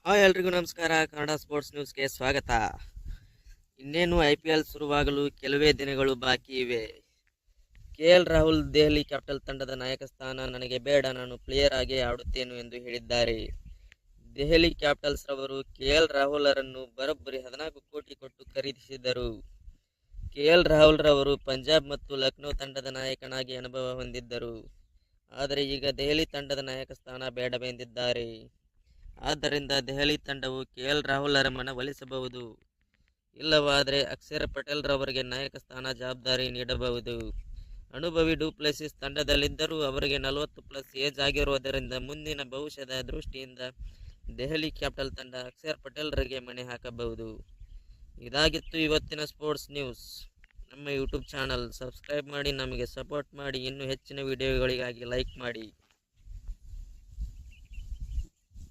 ಎಲ್ರಿಗೂ ನಮಸ್ಕಾರ. ಕನ್ನಡ ಸ್ಪೋರ್ಟ್ಸ್ ನ್ಯೂಸ್ಗೆ ಸ್ವಾಗತ. ಇನ್ನೇನು IPL ಶುರುವಾಗಲು ಕೆಲವೇ ದಿನಗಳು ಬಾಕಿ ಇವೆ. KL ರಾಹುಲ್ ದೆಹಲಿ ಕ್ಯಾಪಿಟಲ್ ತಂಡದ ನಾಯಕ ಸ್ಥಾನ ನನಗೆ ಬೇಡ, ನಾನು ಪ್ಲೇಯರ್ ಆಗಿ ಆಡುತ್ತೇನೆ ಎಂದು ಹೇಳಿದ್ದಾರೆ. ದೆಹಲಿ ಕ್ಯಾಪಿಟಲ್ಸ್ ರವರು KL ರಾಹುಲ್ ರನ್ನು ಬರೋಬ್ಬರಿ 14 ಕೋಟಿ ಕೊಟ್ಟು ಖರೀದಿಸಿದ್ದರು. KL ರಾಹುಲ್ ರವರು ಪಂಜಾಬ್ ಮತ್ತು ಲಕ್ನೋ ತಂಡದ ನಾಯಕನಾಗಿ ಅನುಭವ ಹೊಂದಿದ್ದರು. ಆದರೆ ಈಗ ದೆಹಲಿ ತಂಡದ ನಾಯಕ ಸ್ಥಾನ ಬೇಡವೆಂದಿದ್ದಾರೆ. ಆದ್ದರಿಂದ ದೆಹಲಿ ತಂಡವು KL ರಾಹುಲ್ ರ ಮನವೊಲಿಸಬಹುದು. ಇಲ್ಲವಾದರೆ ಅಕ್ಷರ್ ಪಟೇಲ್ ರವರಿಗೆ ನಾಯಕ ಸ್ಥಾನ ಜವಾಬ್ದಾರಿ ನೀಡಬಹುದು. ಅನುಭವಿ ಡುಪ್ಲೆಸಿಸ್ ತಂಡದಲ್ಲಿದ್ದರೂ ಅವರಿಗೆ 40+ ಏಜ್ ಆಗಿರುವುದರಿಂದ ಮುಂದಿನ ಭವಿಷ್ಯದ ದೃಷ್ಟಿಯಿಂದ ದೆಹಲಿ ಕ್ಯಾಪಿಟಲ್ ತಂಡ ಅಕ್ಷರ್ ಪಟೇಲ್ ರಿಗೆ ಮಣೆ ಹಾಕಬಹುದು. ಇದಾಗಿತ್ತು ಇವತ್ತಿನ ಸ್ಪೋರ್ಟ್ಸ್ ನ್ಯೂಸ್. ನಮ್ಮ ಯೂಟ್ಯೂಬ್ ಚಾನಲ್ ಸಬ್ಸ್ಕ್ರೈಬ್ ಮಾಡಿ, ನಮಗೆ ಸಪೋರ್ಟ್ ಮಾಡಿ. ಇನ್ನೂ ಹೆಚ್ಚಿನ ವಿಡಿಯೋಗಳಿಗಾಗಿ ಲೈಕ್ ಮಾಡಿ.